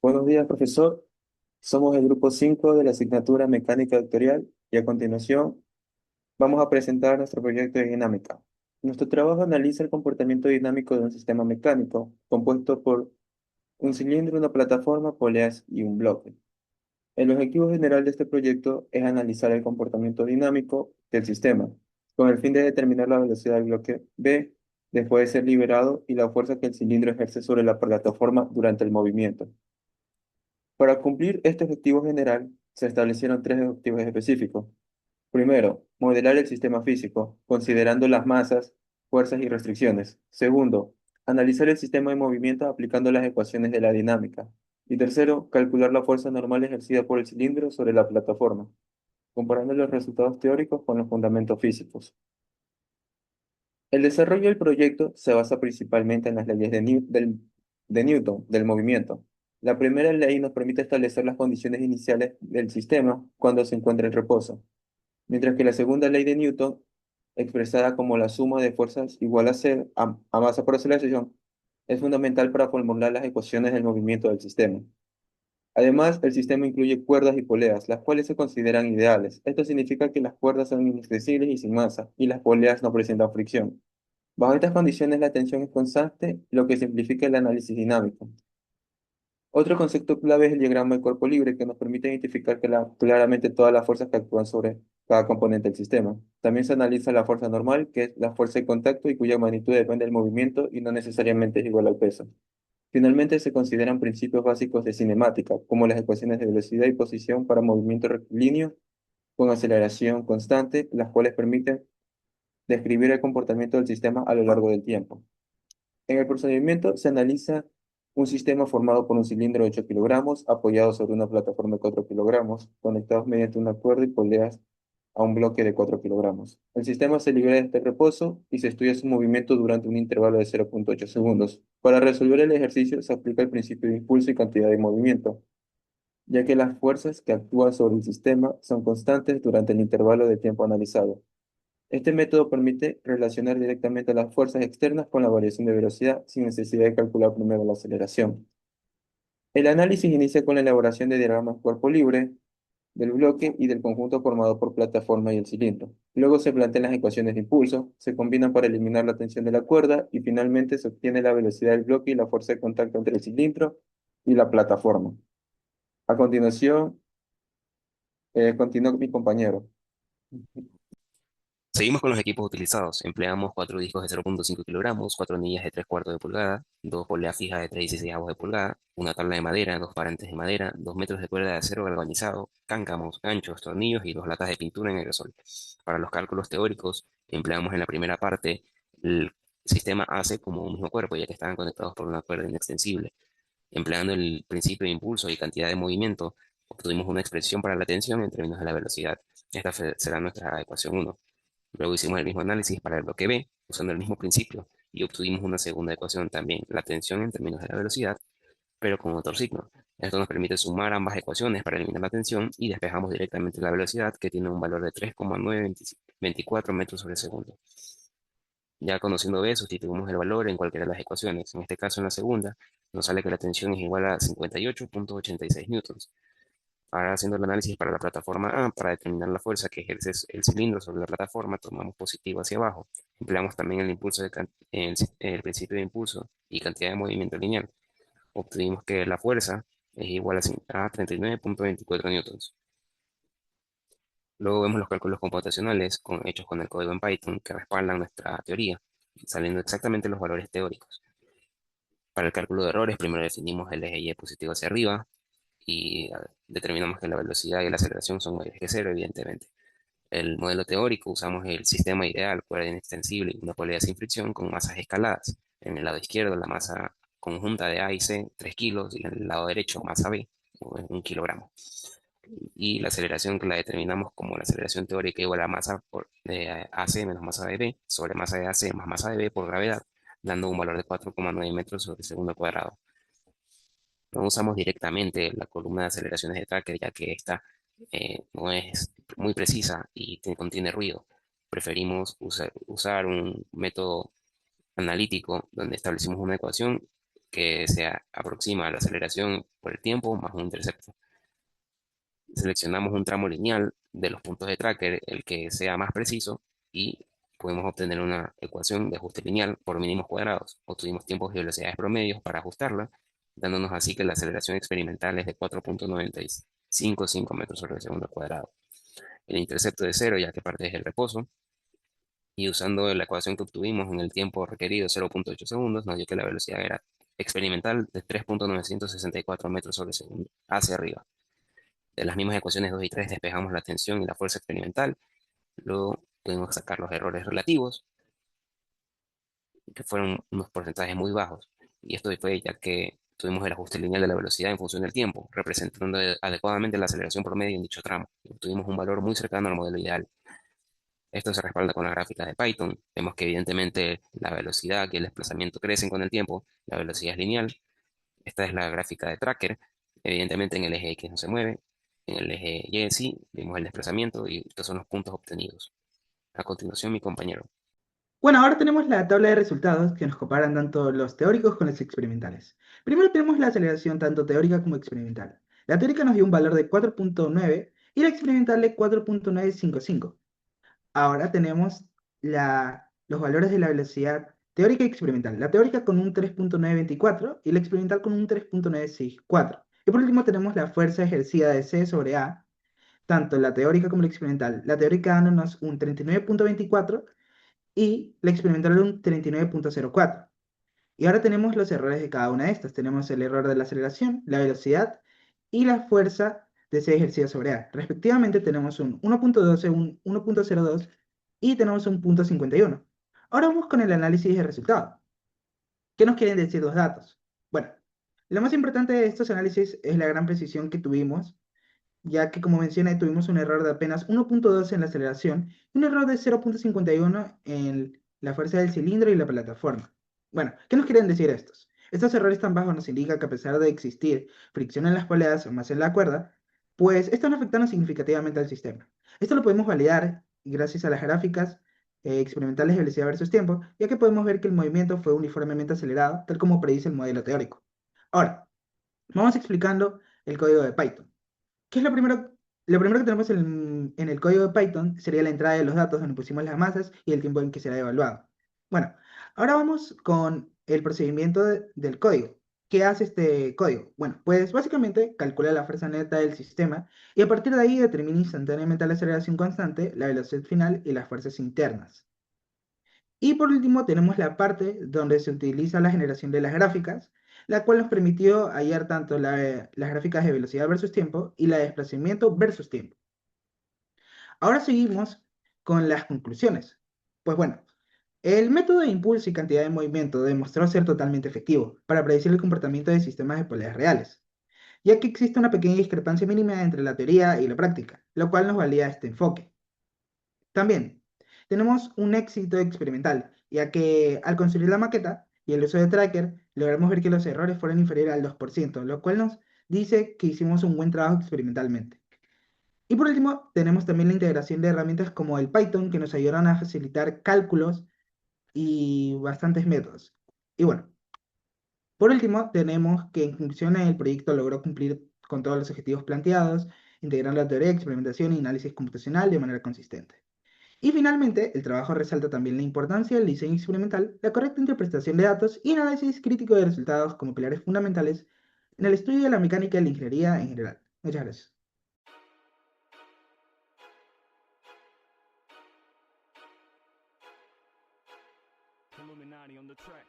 Buenos días, profesor. Somos el grupo 5 de la asignatura Mecánica Vectorial y a continuación vamos a presentar nuestro proyecto de dinámica. Nuestro trabajo analiza el comportamiento dinámico de un sistema mecánico compuesto por un cilindro, una plataforma, poleas y un bloque. El objetivo general de este proyecto es analizar el comportamiento dinámico del sistema con el fin de determinar la velocidad del bloque B después de ser liberado y la fuerza que el cilindro ejerce sobre la plataforma durante el movimiento. Para cumplir este objetivo general, se establecieron tres objetivos específicos. Primero, modelar el sistema físico, considerando las masas, fuerzas y restricciones. Segundo, analizar el sistema de movimiento aplicando las ecuaciones de la dinámica. Y tercero, calcular la fuerza normal ejercida por el cilindro sobre la plataforma, comparando los resultados teóricos con los fundamentos físicos. El desarrollo del proyecto se basa principalmente en las leyes de Newton del movimiento. La primera ley nos permite establecer las condiciones iniciales del sistema cuando se encuentra en reposo, mientras que la segunda ley de Newton, expresada como la suma de fuerzas igual a C a masa por aceleración, es fundamental para formular las ecuaciones del movimiento del sistema. Además, el sistema incluye cuerdas y poleas, las cuales se consideran ideales. Esto significa que las cuerdas son inaccesibles y sin masa, y las poleas no presentan fricción. Bajo estas condiciones, la tensión es constante, lo que simplifica el análisis dinámico. Otro concepto clave es el diagrama de cuerpo libre, que nos permite identificar claramente todas las fuerzas que actúan sobre cada componente del sistema. También se analiza la fuerza normal, que es la fuerza de contacto y cuya magnitud depende del movimiento y no necesariamente es igual al peso. Finalmente, se consideran principios básicos de cinemática, como las ecuaciones de velocidad y posición para movimiento rectilíneo con aceleración constante, las cuales permiten describir el comportamiento del sistema a lo largo del tiempo. En el procedimiento se analiza un sistema formado por un cilindro de 8 kilogramos apoyado sobre una plataforma de 4 kilogramos, conectados mediante una cuerda y poleas a un bloque de 4 kilogramos. El sistema se libera de este reposo y se estudia su movimiento durante un intervalo de 0,8 segundos. Para resolver el ejercicio se aplica el principio de impulso y cantidad de movimiento, ya que las fuerzas que actúan sobre el sistema son constantes durante el intervalo de tiempo analizado. Este método permite relacionar directamente las fuerzas externas con la variación de velocidad sin necesidad de calcular primero la aceleración. El análisis inicia con la elaboración de diagramas cuerpo libre del bloque y del conjunto formado por plataforma y el cilindro. Luego se plantean las ecuaciones de impulso, se combinan para eliminar la tensión de la cuerda y finalmente se obtiene la velocidad del bloque y la fuerza de contacto entre el cilindro y la plataforma. A continuación, continúa mi compañero. Seguimos con los equipos utilizados. Empleamos cuatro discos de 0,5 kilogramos, cuatro anillas de 3/4 de pulgada, dos poleas fijas de 3,16 de pulgada, una tabla de madera, dos parantes de madera, 2 metros de cuerda de acero galvanizado, cáncamos, ganchos, tornillos y dos latas de pintura en aerosol. Para los cálculos teóricos, empleamos en la primera parte el sistema ACE como un mismo cuerpo, ya que estaban conectados por una cuerda inextensible. Empleando el principio de impulso y cantidad de movimiento, obtuvimos una expresión para la tensión en términos de la velocidad. Esta será nuestra ecuación 1. Luego hicimos el mismo análisis para el bloque B, usando el mismo principio, y obtuvimos una segunda ecuación también, la tensión en términos de la velocidad, pero con otro signo. Esto nos permite sumar ambas ecuaciones para eliminar la tensión y despejamos directamente la velocidad, que tiene un valor de 3,924 metros sobre segundo. Ya conociendo B, sustituimos el valor en cualquiera de las ecuaciones. En este caso, en la segunda, nos sale que la tensión es igual a 58,86 newtons. Ahora haciendo el análisis para la plataforma A, para determinar la fuerza que ejerce el cilindro sobre la plataforma, tomamos positivo hacia abajo. Empleamos también el impulso el principio de impulso y cantidad de movimiento lineal. Obtuvimos que la fuerza es igual a 39,24 newtons. Luego vemos los cálculos computacionales hechos con el código en Python que respaldan nuestra teoría, saliendo exactamente los valores teóricos. Para el cálculo de errores, primero definimos el eje Y positivo hacia arriba, y determinamos que la velocidad y la aceleración son mayores que cero, evidentemente. El modelo teórico usamos el sistema ideal, cuerda inextensible y una polea sin fricción con masas escaladas. En el lado izquierdo, la masa conjunta de A y C, 3 kilos, y en el lado derecho, masa B, 1 kilogramo. Y la aceleración que la determinamos como la aceleración teórica igual a masa de AC menos masa de B sobre masa de AC más masa de B por gravedad, dando un valor de 4,9 metros sobre segundo cuadrado. No usamos directamente la columna de aceleraciones de Tracker, ya que esta no es muy precisa y contiene ruido. Preferimos usar un método analítico donde establecimos una ecuación que se aproxima a la aceleración por el tiempo más un intercepto. Seleccionamos un tramo lineal de los puntos de tracker, el que sea más preciso, y podemos obtener una ecuación de ajuste lineal por mínimos cuadrados. Obtuvimos tiempos y velocidades promedios para ajustarla, dándonos así que la aceleración experimental es de 4,955 metros sobre el segundo al cuadrado. El intercepto de cero, ya que parte desde el reposo, y usando la ecuación que obtuvimos en el tiempo requerido 0,8 segundos, nos dio que la velocidad era experimental de 3,964 metros sobre segundo hacia arriba. De las mismas ecuaciones 2 y 3 despejamos la tensión y la fuerza experimental, luego pudimos sacar los errores relativos, que fueron unos porcentajes muy bajos, y esto fue ya que tuvimos el ajuste lineal de la velocidad en función del tiempo, representando adecuadamente la aceleración promedio en dicho tramo, y obtuvimos un valor muy cercano al modelo ideal. Esto se respalda con las gráficas de Python. Vemos que evidentemente la velocidad y el desplazamiento crecen con el tiempo, la velocidad es lineal. Esta es la gráfica de tracker. Evidentemente en el eje X no se mueve, en el eje Y sí, vemos el desplazamiento y estos son los puntos obtenidos. A continuación, mi compañero. Bueno, ahora tenemos la tabla de resultados que nos comparan tanto los teóricos con los experimentales. Primero tenemos la aceleración tanto teórica como experimental. La teórica nos dio un valor de 4,9 y la experimental de 4,955. Ahora tenemos los valores de la velocidad teórica y experimental. La teórica con un 3,924 y la experimental con un 3,964. Y por último tenemos la fuerza ejercida de C sobre A, tanto la teórica como la experimental. La teórica dándonos un 39,24 y la experimental un 39,04. Y ahora tenemos los errores de cada una de estas. Tenemos el error de la aceleración, la velocidad y la fuerza de C ejercida sobre A. Respectivamente tenemos un 1,12, un 1,02 y tenemos un 0,51. Ahora vamos con el análisis de resultado. ¿Qué nos quieren decir los datos? Bueno, lo más importante de estos análisis es la gran precisión que tuvimos, ya que como mencioné tuvimos un error de apenas 1,2 en la aceleración y un error de 0,51 en la fuerza del cilindro y la plataforma. Bueno, ¿qué nos quieren decir estos? Estos errores tan bajos nos indican que a pesar de existir fricción en las poleas o más en la cuerda, pues están afectando significativamente al sistema. Esto lo podemos validar gracias a las gráficas experimentales de velocidad versus tiempo, ya que podemos ver que el movimiento fue uniformemente acelerado, tal como predice el modelo teórico. Ahora, vamos explicando el código de Python. ¿Qué es lo primero? Lo primero que tenemos en el código de Python sería la entrada de los datos donde pusimos las masas y el tiempo en que será evaluado. Bueno, ahora vamos con el procedimiento del código. ¿Qué hace este código? Bueno, pues básicamente calcula la fuerza neta del sistema y a partir de ahí determina instantáneamente la aceleración constante, la velocidad final y las fuerzas internas. Y por último tenemos la parte donde se utiliza la generación de las gráficas, la cual nos permitió hallar tanto las gráficas de velocidad versus tiempo y la de desplazamiento versus tiempo. Ahora seguimos con las conclusiones. Pues bueno, el método de impulso y cantidad de movimiento demostró ser totalmente efectivo para predecir el comportamiento de sistemas de poleas reales, ya que existe una pequeña discrepancia mínima entre la teoría y la práctica, lo cual nos valida este enfoque. También tenemos un éxito experimental, ya que al construir la maqueta y el uso de tracker, logramos ver que los errores fueron inferiores al 2%, lo cual nos dice que hicimos un buen trabajo experimentalmente. Y por último, tenemos también la integración de herramientas como el Python, que nos ayudaron a facilitar cálculos y bastantes métodos. Y bueno, por último, tenemos que en conclusión el proyecto logró cumplir con todos los objetivos planteados, integrando la teoría, experimentación y análisis computacional de manera consistente. Y finalmente, el trabajo resalta también la importancia del diseño experimental, la correcta interpretación de datos y análisis crítico de resultados como pilares fundamentales en el estudio de la mecánica y la ingeniería en general. Muchas gracias. Illuminati on the track.